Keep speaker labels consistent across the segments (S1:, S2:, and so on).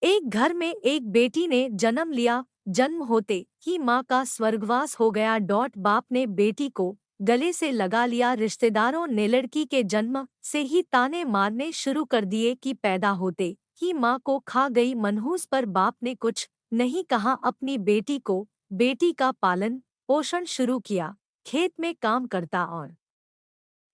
S1: एक घर में एक बेटी ने जन्म लिया। जन्म होते ही माँ का स्वर्गवास हो गया। बाप ने बेटी को गले से लगा लिया। रिश्तेदारों ने लड़की के जन्म से ही ताने मारने शुरू कर दिए कि पैदा होते ही माँ को खा गई मनहूस। पर बाप ने कुछ नहीं कहा। अपनी बेटी का पालन पोषण शुरू किया। खेत में काम करता और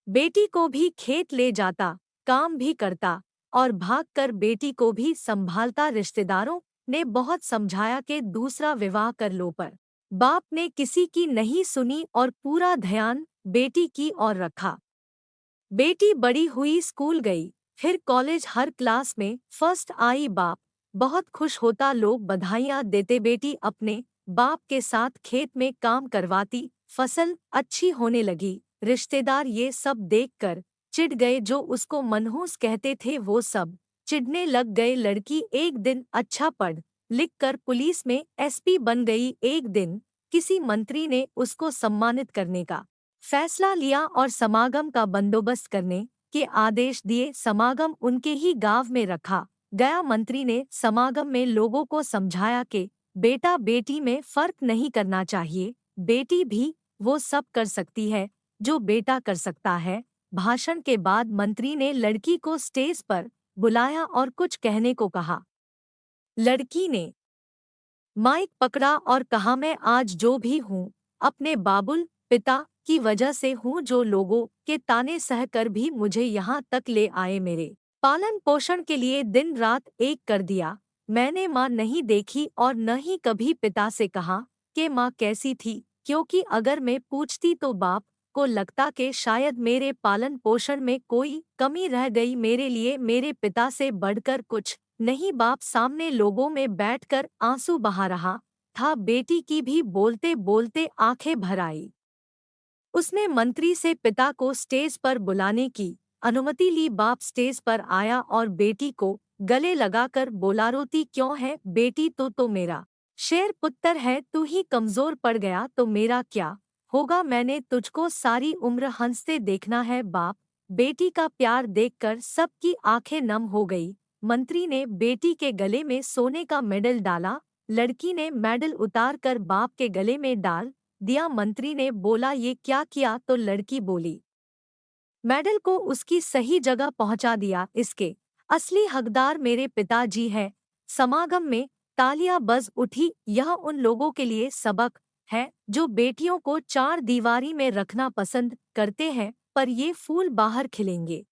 S1: बेटी को भी खेत ले जाता, काम भी करता और भागकर बेटी को भी संभालता। रिश्तेदारों ने बहुत समझाया कि दूसरा विवाह कर लो, पर बाप ने किसी की नहीं सुनी और पूरा ध्यान बेटी की ओर रखा। बेटी बड़ी हुई, स्कूल गई, फिर कॉलेज, हर क्लास में फर्स्ट आई। बाप बहुत खुश होता, लोग बधाइयाँ देते। बेटी अपने बाप के साथ खेत में काम करवाती, फसल अच्छी होने लगी। रिश्तेदार ये सब देखकर चिढ़ गए। जो उसको मनहूस कहते थे वो सब चिढ़ने लग गए। लड़की एक दिन अच्छा पढ़ लिख कर पुलिस में एसपी बन गई। एक दिन किसी मंत्री ने उसको सम्मानित करने का फैसला लिया और समागम का बंदोबस्त करने के आदेश दिए। समागम उनके ही गांव में रखा गया। मंत्री ने समागम में लोगों को समझाया कि बेटा बेटी में फर्क नहीं करना चाहिए, बेटी भी वो सब कर सकती है जो बेटा कर सकता है। भाषण के बाद मंत्री ने लड़की को स्टेज पर बुलाया और कुछ कहने को कहा। लड़की ने माइक पकड़ा और कहा, मैं आज जो भी हूँ अपने बाबुल पिता की वजह से हूँ, जो लोगों के ताने सह कर भी मुझे यहाँ तक ले आए, मेरे पालन पोषण के लिए दिन रात एक कर दिया। मैंने माँ नहीं देखी और न ही कभी पिता से कहा कि माँ कैसी थी, क्योंकि अगर मैं पूछती तो बाप को लगता कि शायद मेरे पालन पोषण में कोई कमी रह गई। मेरे लिए मेरे पिता से बढ़कर कुछ नहीं। बाप सामने लोगों में बैठकर आंसू बहा रहा था। बेटी की भी बोलते बोलते आंखें भर आई। उसने मंत्री से पिता को स्टेज पर बुलाने की अनुमति ली। बाप स्टेज पर आया और बेटी को गले लगाकर बोला, रोती क्यों है बेटी, तो मेरा शेर पुत्र है, तू ही कमजोर पड़ गया तो मेरा क्या होगा। मैंने तुझको सारी उम्र हंसते देखना है। बाप बेटी का प्यार देखकर सबकी आंखें नम हो गई। मंत्री ने बेटी के गले में सोने का मेडल डाला। लड़की ने मेडल उतार कर बाप के गले में डाल दिया। मंत्री ने बोला, ये क्या किया, तो लड़की बोली, मेडल को उसकी सही जगह पहुंचा दिया, इसके असली हकदार मेरे पिताजी हैं। समागम में तालियां बज उठी। यह उन लोगों के लिए सबक है जो बेटियों को चार दीवारी में रखना पसंद करते हैं, पर ये फूल बाहर खिलेंगे।